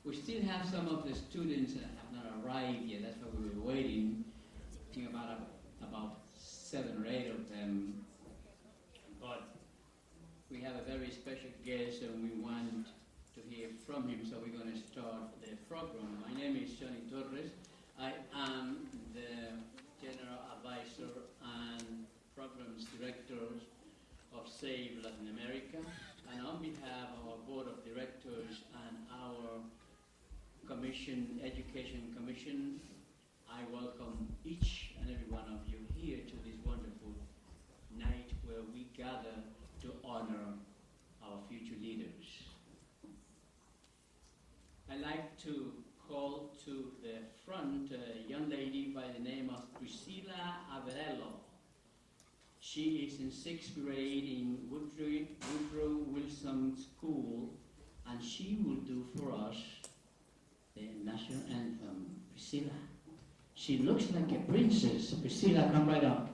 We still have some of the students that have not arrived yet. That's why we were waiting. I think about 7 or 8 of them. But we have a very special guest and we want to hear from him, so we're going to start the program. My name is Johnny Torres. I am the General Advisor and Programs Director of SAVE Latin America. And on behalf of our Board of Directors and our Commission, Education Commission, I welcome each and every one of you here to this wonderful night where we gather to honor our future leaders. I'd like to call to the front a young lady by the name of Priscilla Averello. She is in 6th grade in Woodrow Wilson School, and she will do for us the national anthem. Priscilla. She looks like a princess. Priscilla, come right up.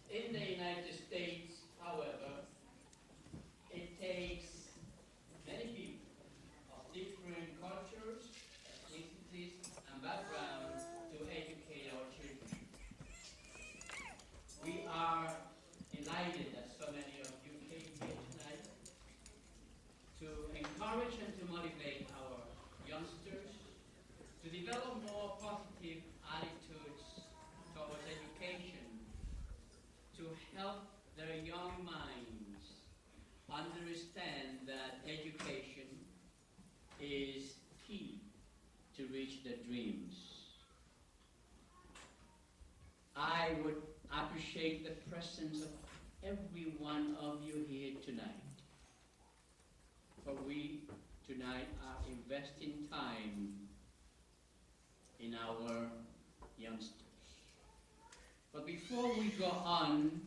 In the United States, however, it takes many people of different cultures, ethnicities, and backgrounds to educate our children. We are delighted that so many of you came here tonight to encourage and to motivate our youngsters to develop more positive attitudes towards education, to help their young minds understand that education is key to reach their dreams. I would appreciate the presence of every one of you here tonight, for we tonight are investing time in our youngsters. But before we go on,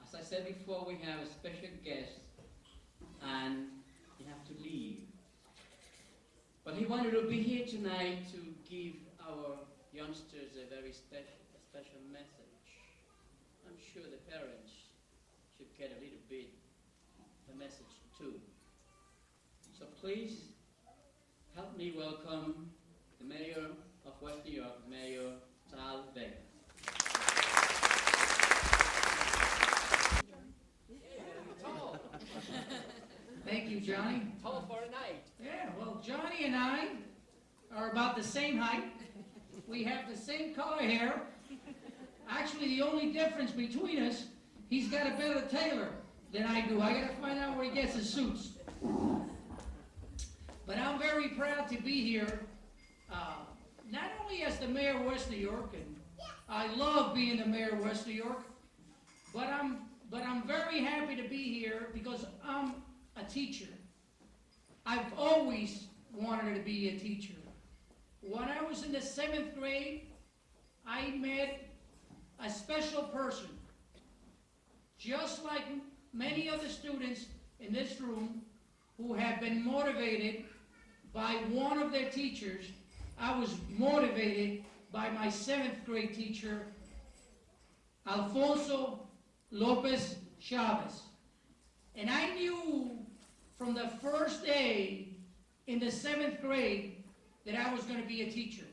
as I said before, we have a special guest, and he has to leave. But he wanted to be here tonight to give our youngsters a very special message. I'm sure the parents should get a little bit the message too. So please help me welcome the Mayor of West New York, Mayor Tal Vega. Thank you, Johnny. Tall for a night. Yeah, well, Johnny and I are about the same height. We have the same color hair. Actually, the only difference between us, he's got a better tailor than I do. I gotta find out where he gets his suits. But I'm very proud to be here, not only as the mayor of West New York, and I love being the mayor of West New York, but I'm very happy to be here because I'm a teacher. I've always wanted to be a teacher. When I was in the 7th grade, I met a special person. Just like many of the students in this room who have been motivated by one of their teachers, I was motivated by my 7th grade teacher, Alfonso Lopez Chavez. And I knew from the first day in the 7th grade that I was going to be a teacher.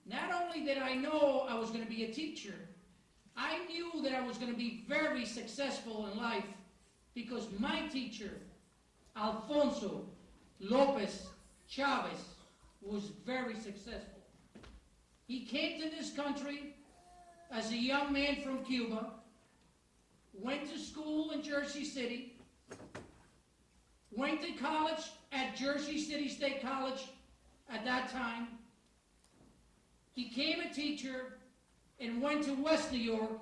Not only did I know I was going to be a teacher, I knew that I was going to be very successful in life because my teacher, Alfonso Lopez Chavez, was very successful. He came to this country as a young man from Cuba went to school in Jersey City, went to college at Jersey City State College at that time, became a teacher, and went to West New York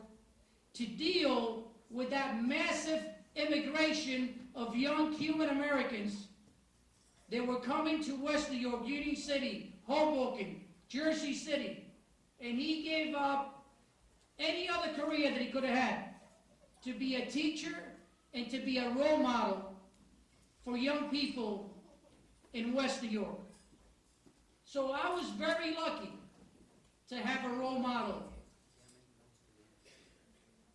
to deal with that massive immigration of young Cuban Americans that were coming to West New York, Union City, Hoboken, Jersey City, and he gave up any other career that he could have had to be a teacher and to be a role model for young people in West New York. So I was very lucky to have a role model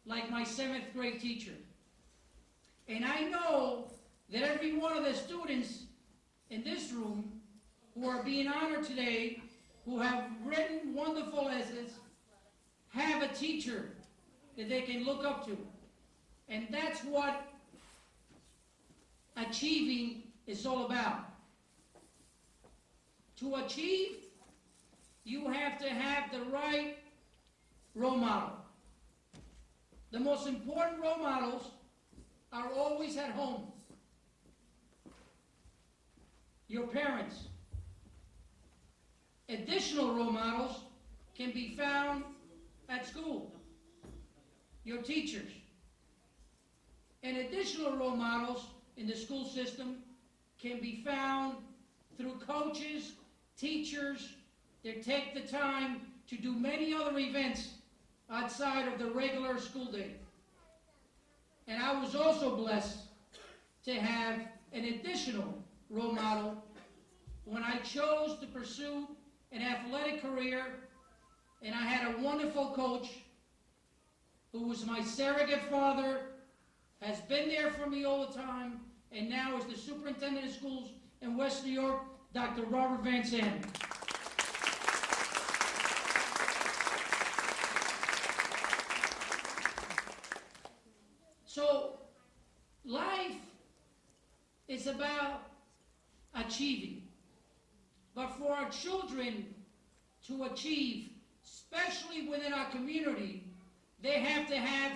like my 7th grade teacher. And I know that every one of the students in this room who are being honored today, who have written wonderful essays, have a teacher that they can look up to. And that's what achieving is all about. To achieve, you have to have the right role model. The most important role models are always at home. Your parents. Additional role models can be found at school. Your teachers. And additional role models in the school system can be found through coaches, teachers that take the time to do many other events outside of the regular school day. And I was also blessed to have an additional role model when I chose to pursue an athletic career, and I had a wonderful coach who was my surrogate father, has been there for me all the time, and now is the superintendent of schools in West New York, Dr. Robert Van Zandt. So, life is about achieving. But for our children to achieve, especially within our community, they have to have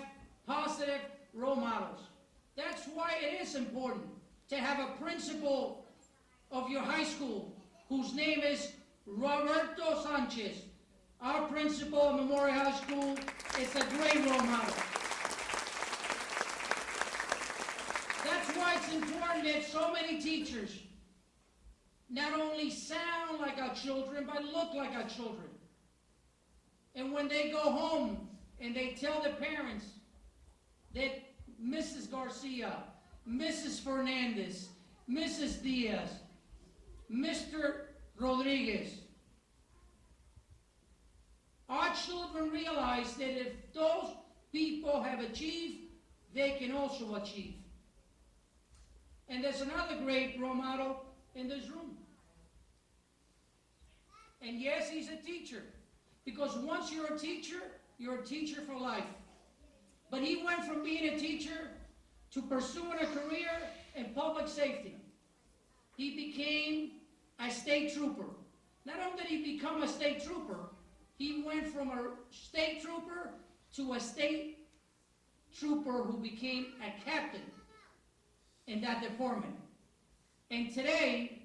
positive role models. That's why it is important to have a principal of your high school whose name is Roberto Sanchez. Our principal of Memorial High School is a great role model. That's why it's important that so many teachers not only sound like our children, but look like our children. And when they go home and they tell the parents that Mrs. Garcia, Mrs. Fernandez, Mrs. Diaz, Mr. Rodriguez, our children realize that if those people have achieved, they can also achieve. And there's another great role model in this room. And yes, he's a teacher. Because once you're a teacher for life. But he went from being a teacher to pursuing a career in public safety. He became a state trooper. Not only did he become a state trooper, he went from a state trooper to a state trooper who became a captain in that department. And today,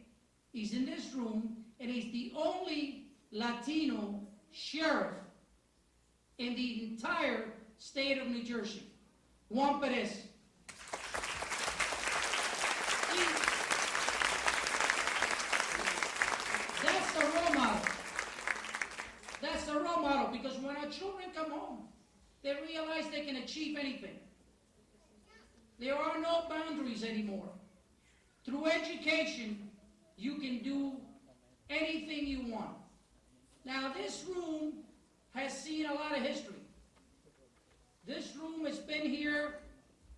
he's in this room, and he's the only Latino sheriff in the entire state of New Jersey. Juan Perez. That's the role model. That's the role model, because when our children come home, they realize they can achieve anything. There are no boundaries anymore. Through education, you can do anything you want. Now, this room has seen a lot of history. This room has been here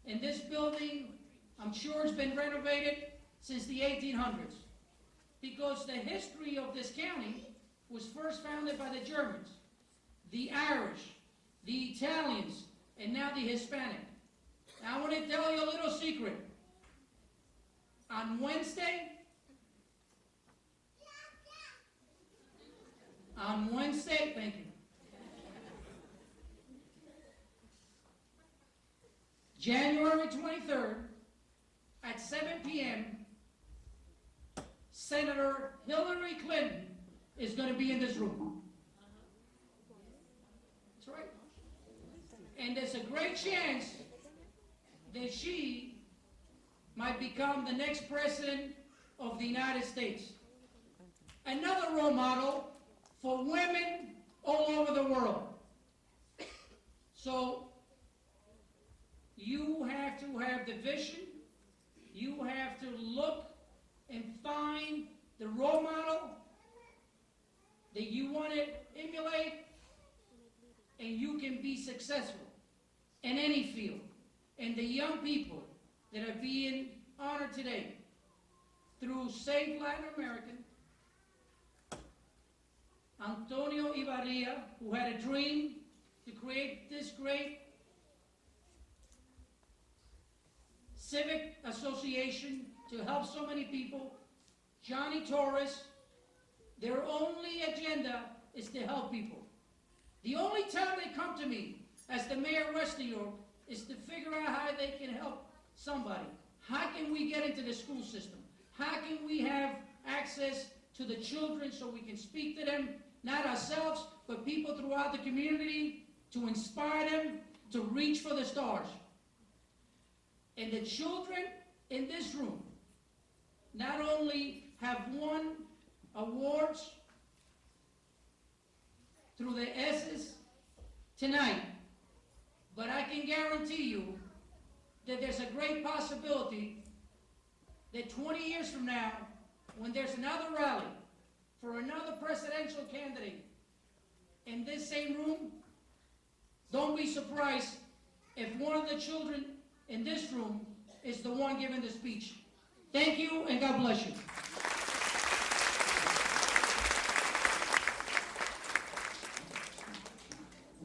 in this building, I'm sure it's been renovated since the 1800s. Because the history of this county was first founded by the Germans, the Irish, the Italians, and now the Hispanic. Now, I want to tell you a little secret. On Wednesday, thank you. January 23rd at 7 p.m., Senator Hillary Clinton is going to be in this room. That's right. And there's a great chance that she might become the next president of the United States. Another role model for women all over the world. So you have to have the vision. You have to look and find the role model that you want to emulate, and you can be successful in any field. And the young people that are being honored today through Save Latin America, Antonio Ibarria, who had a dream to create this great civic association to help so many people, Johnny Torres, their only agenda is to help people. The only time they come to me as the mayor of West New York is to figure out how they can help somebody. How can we get into the school system? How can we have access to the children so we can speak to them, not ourselves, but people throughout the community, to inspire them to reach for the stars. And the children in this room not only have won awards through the S's tonight, but I can guarantee you that there's a great possibility that 20 years from now, when there's another rally for another presidential candidate in this same room, don't be surprised if one of the children in this room is the one giving the speech. Thank you, and God bless you.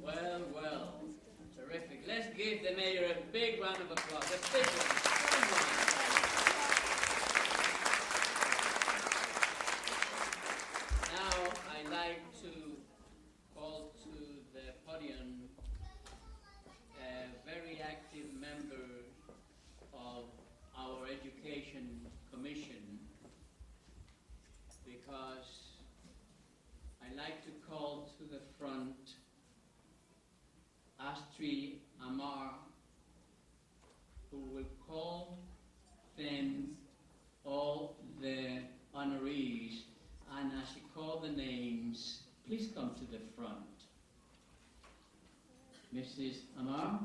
Well, well, terrific. Let's give the mayor a big round of applause. A big one. Now, I'd like to call to the podium a very active member of our Education Commission, because I like to call to the front Astrid Amar, who will call then all the honorees, and as she calls the names, please come to the front. Mrs. Amar?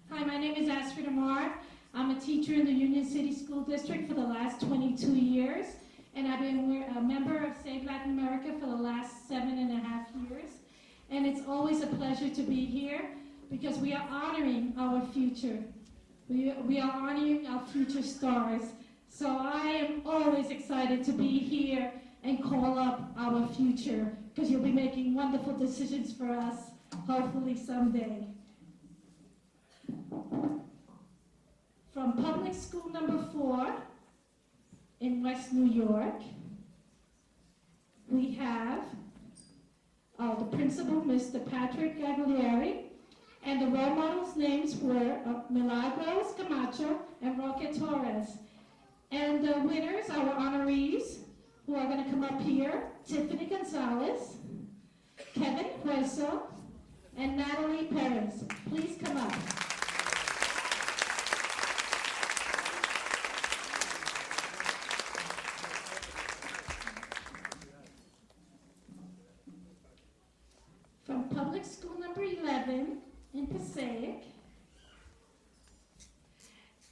Hi, my name is Astrid Amar. I'm a teacher in the Union City School District for the last 22 years, and I've been a member of Save Latin America for the last 7.5 years. And it's always a pleasure to be here because we are honoring our future. We are honoring our future stars. So I am always excited to be here and call up our future, because you'll be making wonderful decisions for us, hopefully someday. From public school number 4 in West New York, we have the principal, Mr. Patrick Gagliari, and the role models' names were Milagros Camacho and Roque Torres. And the winners, our honorees, who are going to come up here, Tiffany Gonzalez, Kevin Hueso, and Natalie Perez. Please come up. From public school number 11 in Passaic,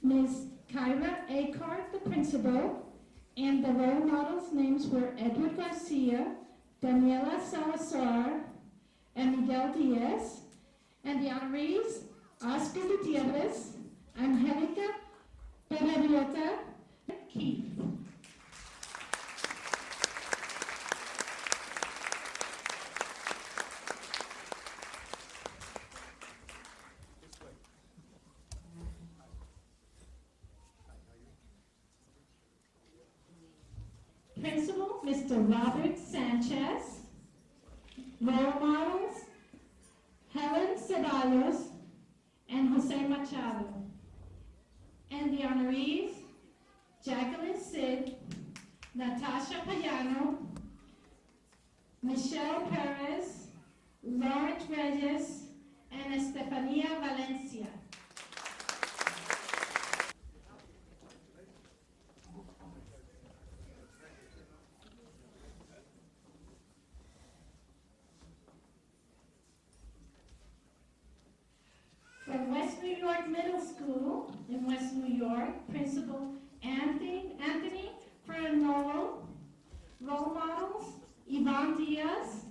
Ms. Kyra Acart, the principal, and the role models' names were Edward Garcia, Daniela Salazar, and Miguel Diaz, and the honorees, Oscar Gutierrez, Angelica Pereriota, and Keith. Principal, Mr. Robert Sanchez. Role models, Helen Ceballos and Jose Machado. the honorees, Jacqueline Sid, Natasha Payano, Michelle Perez, Lawrence Reyes, and Estefania Valencia. From West New York Middle School in West New York, Principal Anthony Fernolo, role models, Yvonne Diaz,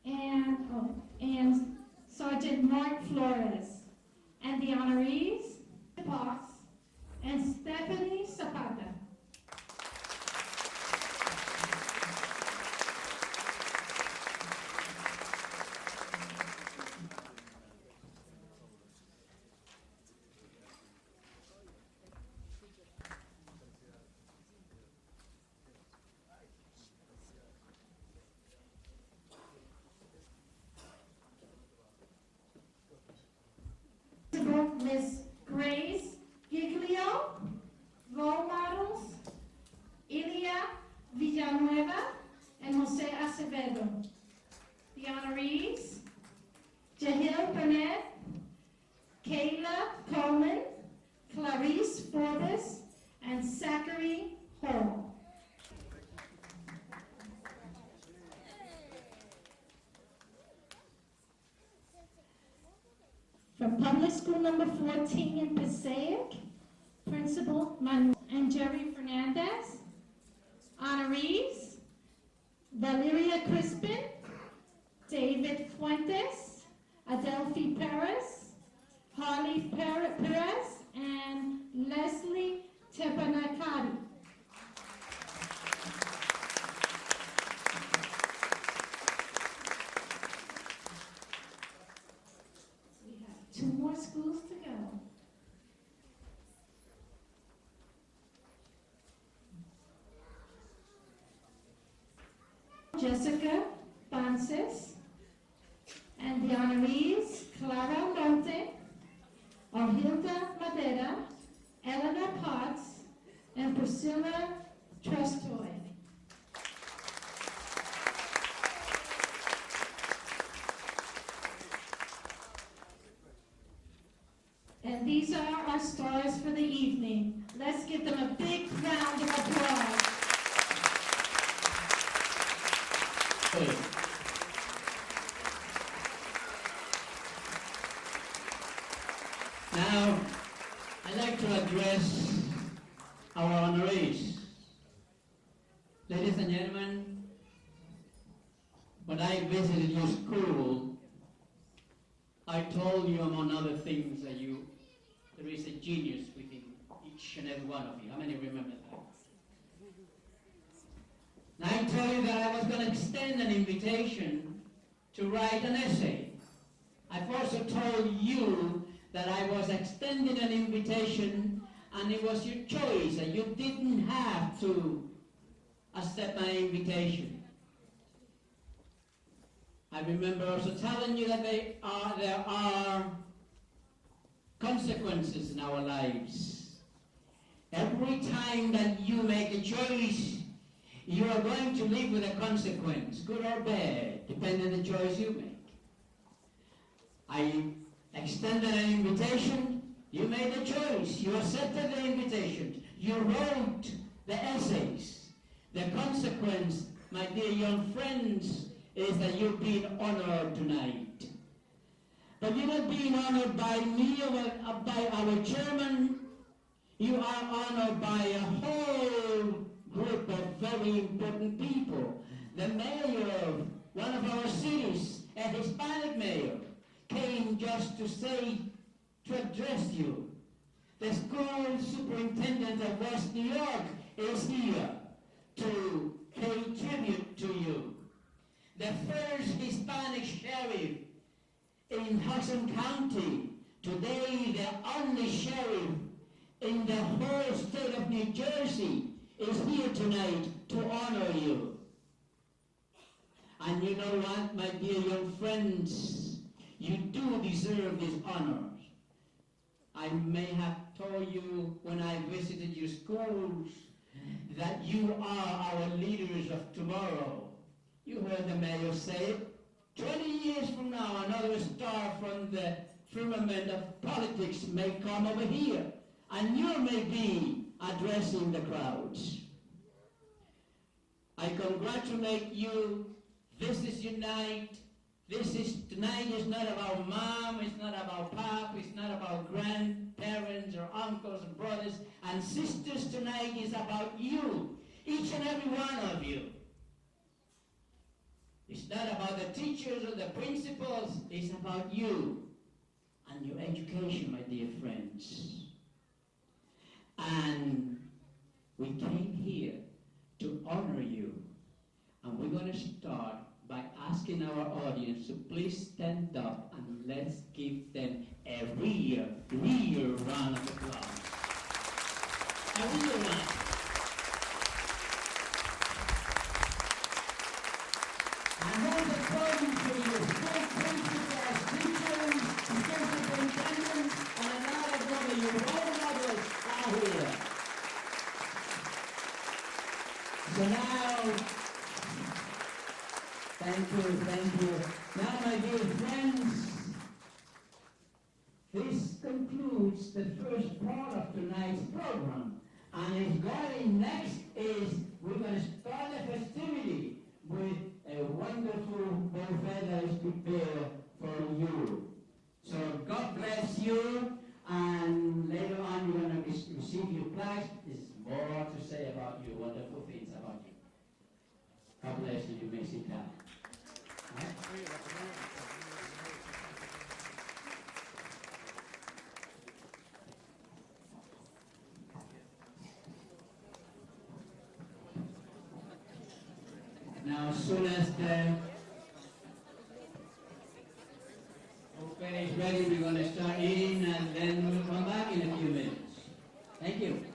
and Sergeant Mark Flores, and the honorees, Fox, and Stephanie Zapata. Miss Grace Giglio, role models, Ilia Villanueva and Jose Acevedo. The honorees, Jahil Burnett, Kayla Coleman, Clarice Forbes, and Zachary Hall. From Public School number 14 in Passaic, Principal Manuel and Jerry Fernandez. Honorees, Valeria Crispin, David Fuentes, Adelphi Perez, Harley Perez, and Leslie Tepanakari. Two more schools to go. Jessica Francis, and the honorees, Clara Monte, Orhilda Madera, Eleanor Potts, and Priscilla Trestoy. And these are our stars for the evening. Let's give them a big round of applause. Now, I'd like to address our honorees. Ladies and gentlemen, when I visited your school, I told you, among other things, that there is a genius within each and every one of you. How many remember that? And I told you that I was going to extend an invitation to write an essay. I've also told you that I was extending an invitation and it was your choice, and you didn't have to accept my invitation. I remember also telling you that there are consequences in our lives. Every time that you make a choice, you are going to live with a consequence, good or bad, depending on the choice you make. I extended an invitation, you made a choice, you accepted the invitation, you wrote the essays. The consequence, my dear young friends, is that you're being honored tonight. But you're not being honored by me or by our chairman. You are honored by a whole group of very important people. The mayor of one of our cities, a Hispanic mayor, came just to address you. The school superintendent of West New York is here to pay tribute to you. The first Hispanic sheriff in Hudson County, today the only sheriff in the whole state of New Jersey, is here tonight to honor you. And you know what, my dear young friends, you do deserve these honors. I may have told you when I visited your schools that you are our leaders of tomorrow. You heard the mayor say it. 20 years from now, another star from the firmament of politics may come over here, and you may be addressing the crowds. I congratulate you. This is Unite. Tonight is not about mom, it's not about pop, it's not about grandparents or uncles and brothers and sisters. Tonight is about you, each and every one of you. It's not about the teachers or the principals, it's about you and your education, my dear friends. And we came here to honor you. And we're going to start by asking our audience to please stand up and let's give them a real round of applause. A real round. And those applause for your school principals, teachers, school superintendents, and a lot of your role models are here. So now, thank you. Now, my dear friends, this concludes the first part of tonight's program. And it's going next is we're going to start the festivity with a wonderful buffet that is prepared for you. So God bless you, and later on you're going to receive your plaques. There's more to say about you, wonderful things about you. God bless you. You may sit down. Now, as soon as the buffet is ready, we're going to start eating, and then we'll come back in a few minutes. Thank you.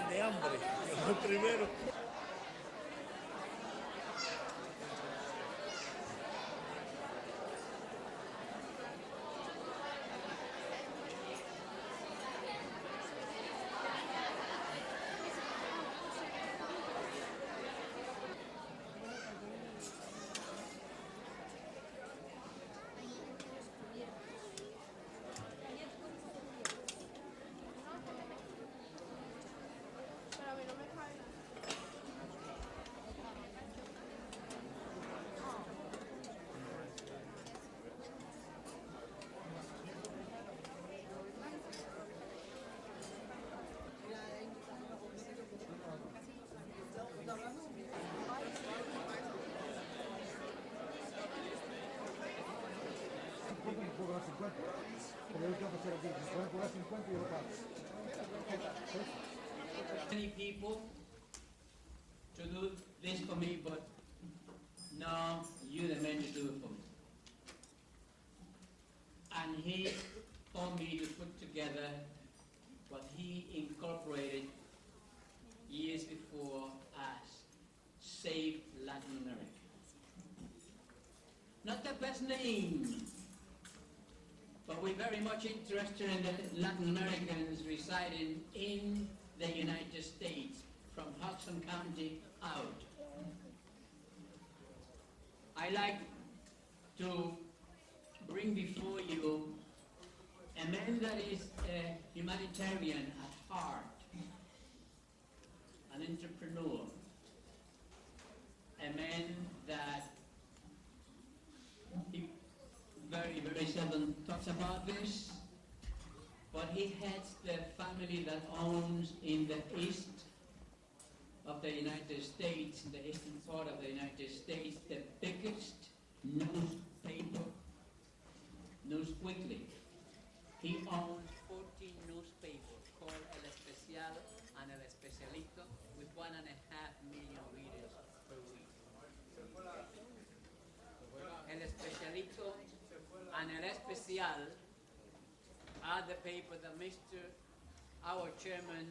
De hambre, yo primero. Cobrar 50, pero yo tengo que hacer aquí, me pueden cobrar 50 y yo lo pago. Many people to do this for me, but no, you're the man to do it for me. And he told me to put together what he incorporated years before as Save Latin America. Not the best name, but we're very much interested in the Latin Americans residing in the United States, from Hudson County out. I like to bring before you a man that is a humanitarian at heart. entrepreneur, a man that he very seldom talks about this, but he heads the family that owns in the east of the United States, in the eastern part of the United States, the biggest newspaper, News Weekly. He owns 14 newspapers called El Especial and El Especialito with 1.5 million readers per week. El Especialito and El Especial are the paper that our chairman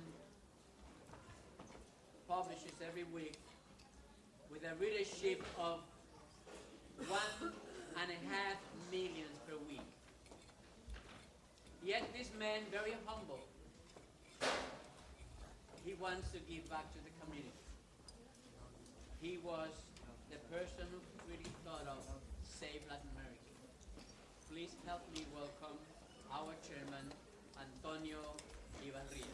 publishes every week with a readership of 1.5 million per week. Yet this man, very humble, he wants to give back to the community. He was the person who really thought of Save Latin America. Please help me welcome our chairman, Antonio Ibarria.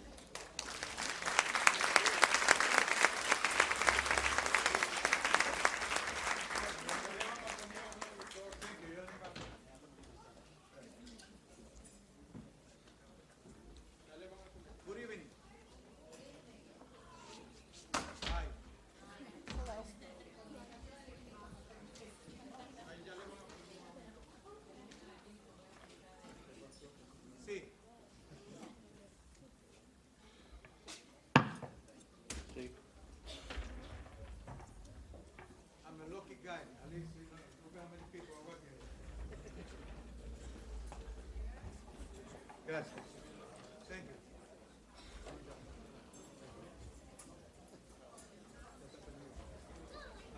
Good evening. Hi. Sí. Sí. I'm a lucky guy. At least look how many people are working here. Gracias. Thank you.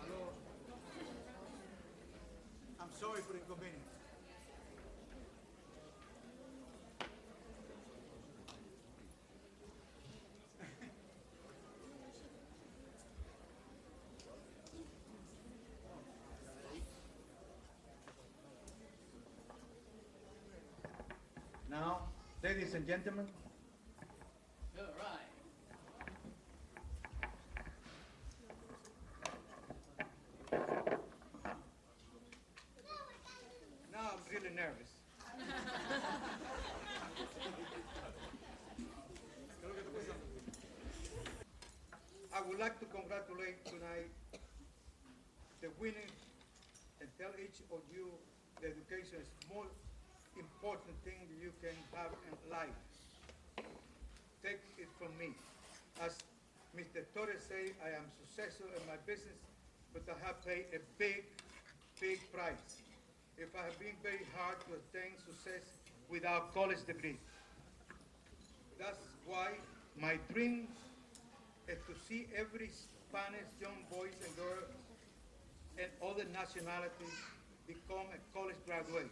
Hello. I'm sorry for the inconvenience. Now, ladies and gentlemen, All right. now I'm really nervous. I would like to congratulate tonight the winner and tell each of you that education is more important thing that you can have in life. Take it from me. As Mr. Torres said, I am successful in my business, but I have paid a big price. If I have been very hard to attain success without college degree. That's why my dream is to see every Spanish young boys and girls and other nationalities become a college graduate.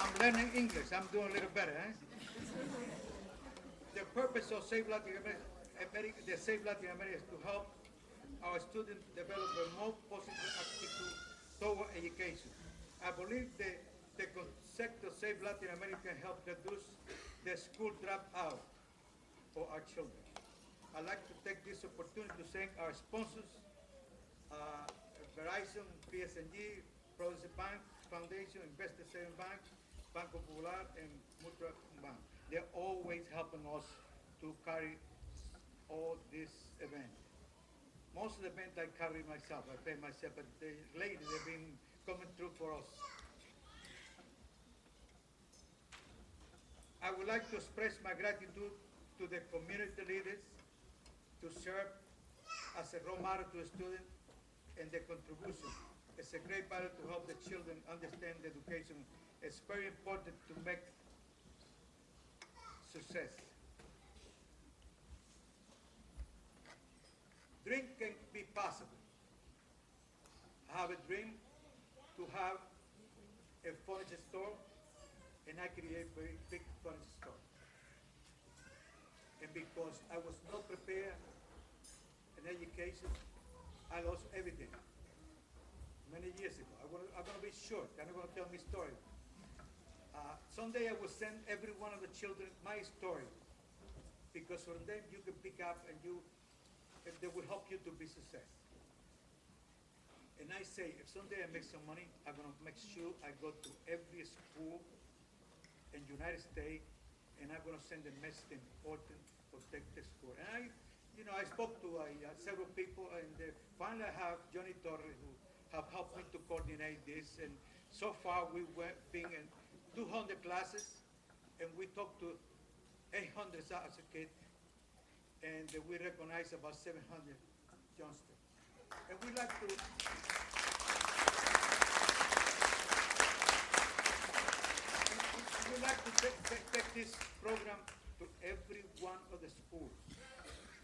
I'm learning English. I'm doing a little better, eh? The purpose of Save Latin America, Save Latin America is to help our students develop a more positive attitude toward education. I believe the concept of Save Latin America can help reduce the school dropout for our children. I'd like to take this opportunity to thank our sponsors, Verizon, PSNG, Province Bank Foundation, Investor Saving Bank, Banco Popular, and Mutual Bank. They're always helping us to carry all this event. Most of the event I carry myself, I pay myself, but the ladies have been coming through for us. I would like to express my gratitude to the community leaders to serve as a role model to the student and their contribution. It's a great value to help the children understand the education. It's very important to make success. Dream can be possible. I have a dream to have a furniture store, and I create a very big furniture store. And because I was not prepared in education, I lost everything many years ago. I'm gonna be short. I'm not gonna tell my story. Someday I will send every one of the children my story, because from them you can pick up and they will help you to be success. And I say, if someday I make some money, I'm gonna make sure I go to every school in United States, and I'm gonna send a message important to take the school. And I spoke to several people, and finally I have Johnny Torres, who have helped me to coordinate this. And so far we went being in 200 classes, and we talked to 800 as a kid, and we recognize about 700 youngsters. And we like to. We like to take this program to every one of the schools.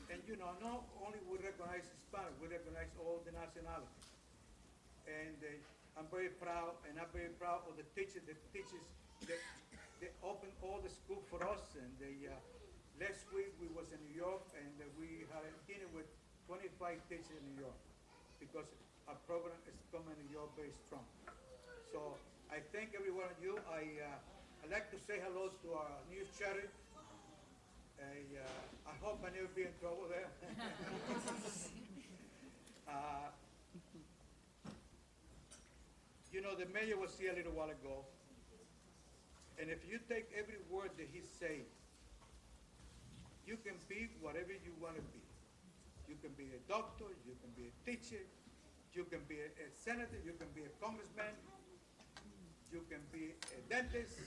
And not only we recognize Hispanic, we recognize all the nationalities. And I'm very proud, and I'm very proud of the teachers. They opened all the school for us. And last week we was in New York, and we had a dinner with 25 teachers in New York, because our program is coming in New York very strong. So I thank every one of you. I'd like to say hello to our new sheriff. I hope I never be in trouble there. The mayor was here a little while ago, and if you take every word that he said, you can be whatever you want to be. You can be a doctor, you can be a teacher, you can be a senator, you can be a congressman, you can be a dentist,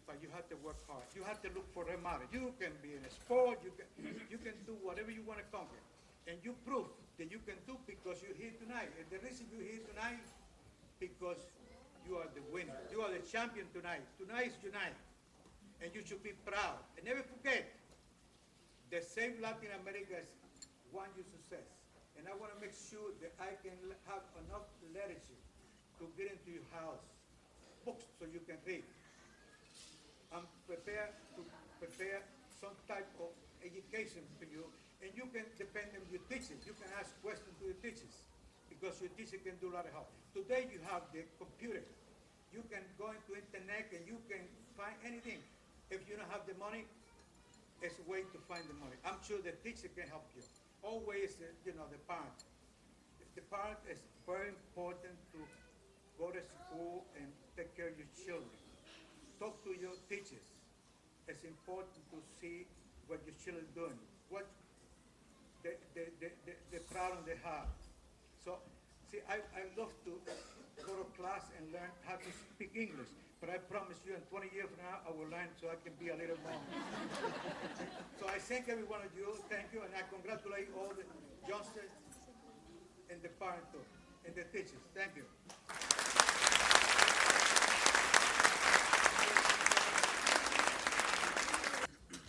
but you have to work hard. You have to look for a matter. You can be in a sport, you can do whatever you want to conquer. And you prove that you can do, because you're here tonight. And the reason you're here tonight, because you are the winner. You are the champion tonight. Tonight is your night. And you should be proud. And never forget that Save Latin America is one your success. And I want to make sure that I can have enough literature to get into your house, books so you can read. I'm prepared to prepare some type of education for you, and you can depend on your teachers. You can ask questions to your teachers, because your teacher can do a lot of help. Today you have the computer. You can go into internet and you can find anything. If you don't have the money, it's a way to find the money. I'm sure the teacher can help you. Always, the parent. The parent is very important to go to school and take care of your children. Talk to your teachers. It's important to see what your children are doing, what the problem they have. So, see, I love to go to class and learn how to speak English, but I promise you in 20 years from now, I will learn so I can be a little more. So I thank every one of you, thank you, and I congratulate all the youngsters and the parents too, and the teachers. Thank you.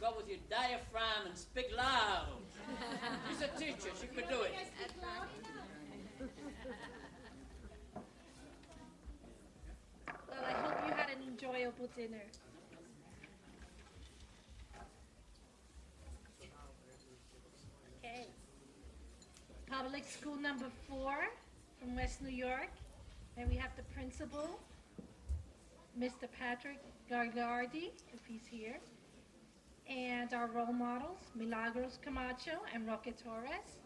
Go with your diaphragm and speak loud. She's a teacher, she could do it. Well, I hope you had an enjoyable dinner. Okay. Public school number 4 from West New York. And we have the principal, Mr. Patrick Gargardi, if he's here. And our role models, Milagros Camacho and Roque Torres.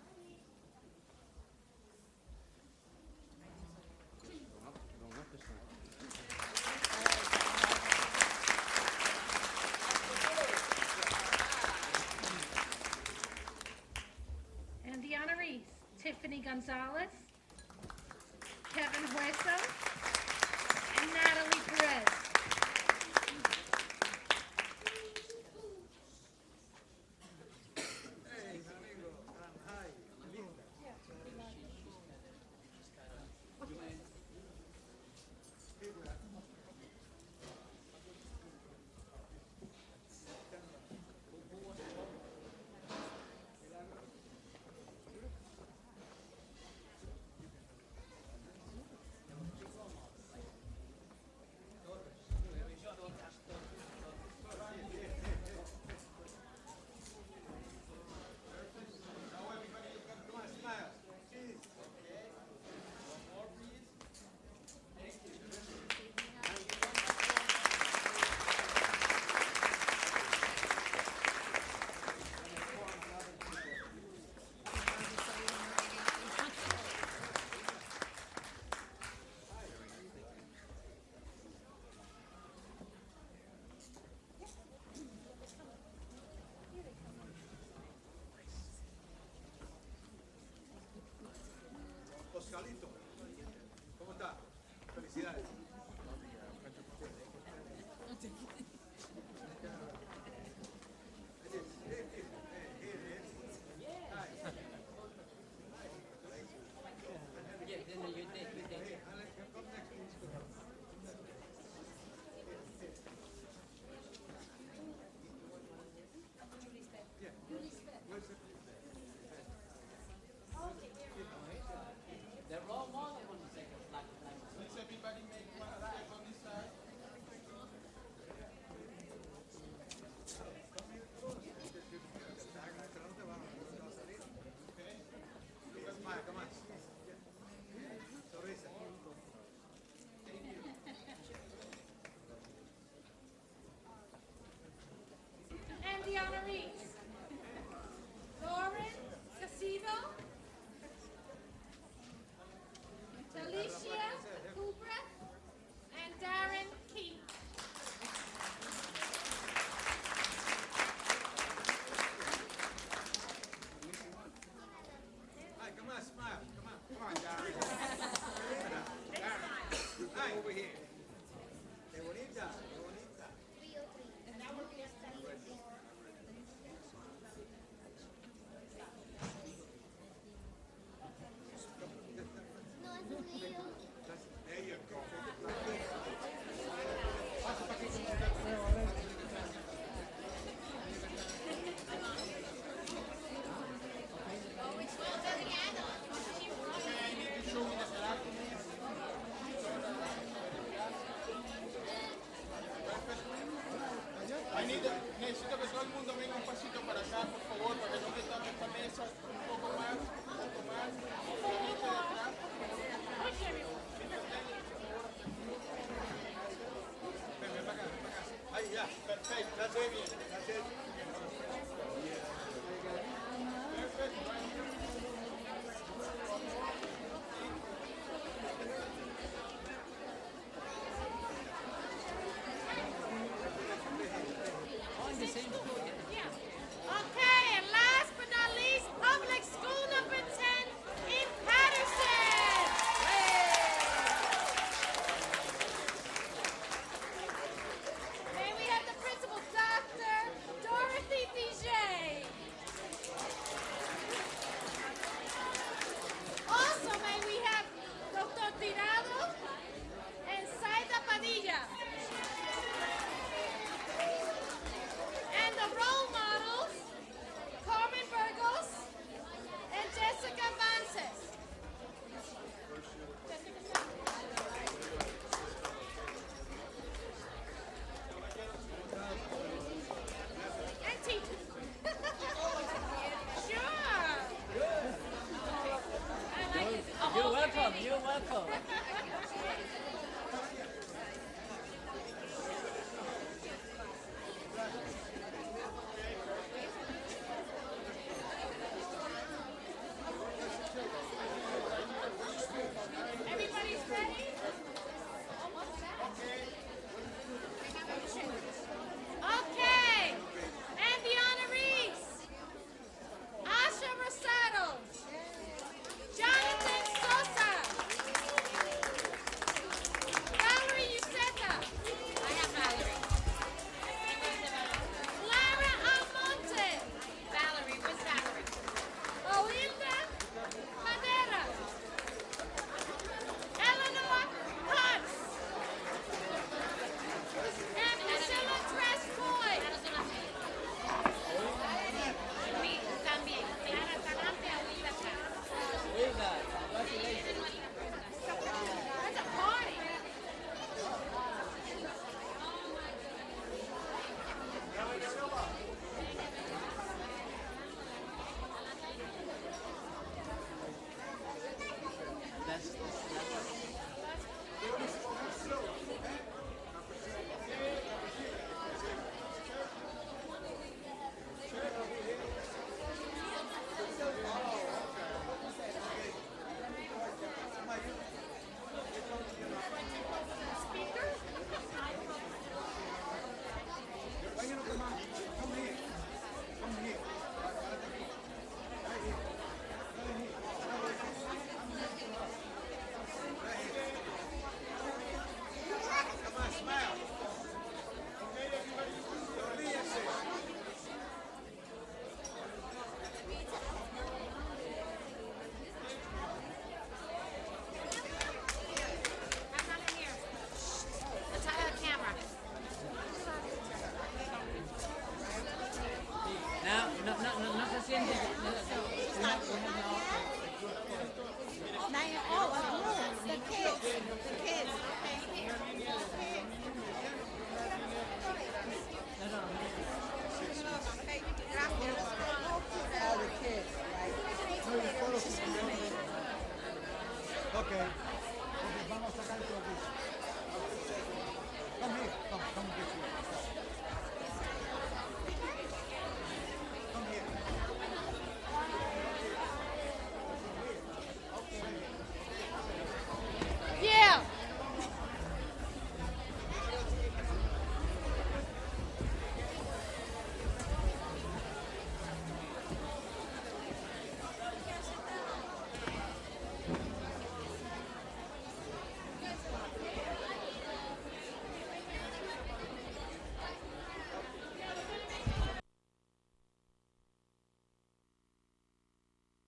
And the honorees, Tiffany Gonzalez, Kevin Hueso, and Natalie Perez. Hey, amigo, hi. the honorees. Lauren Casido. Talicia Cooper. And Darren Keith. Hi, come on, smile. Come on, Darren. Darren. Hi, over here. Qué bonita, qué bonita. There you go. Necesito que todo el mundo venga un pasito para acá, por favor, para que no metamos esta mesa un poco más, un poco más. La gente de atrás. Ven para acá, ven para acá. Ahí ya, perfecto, muy bien. Gracias.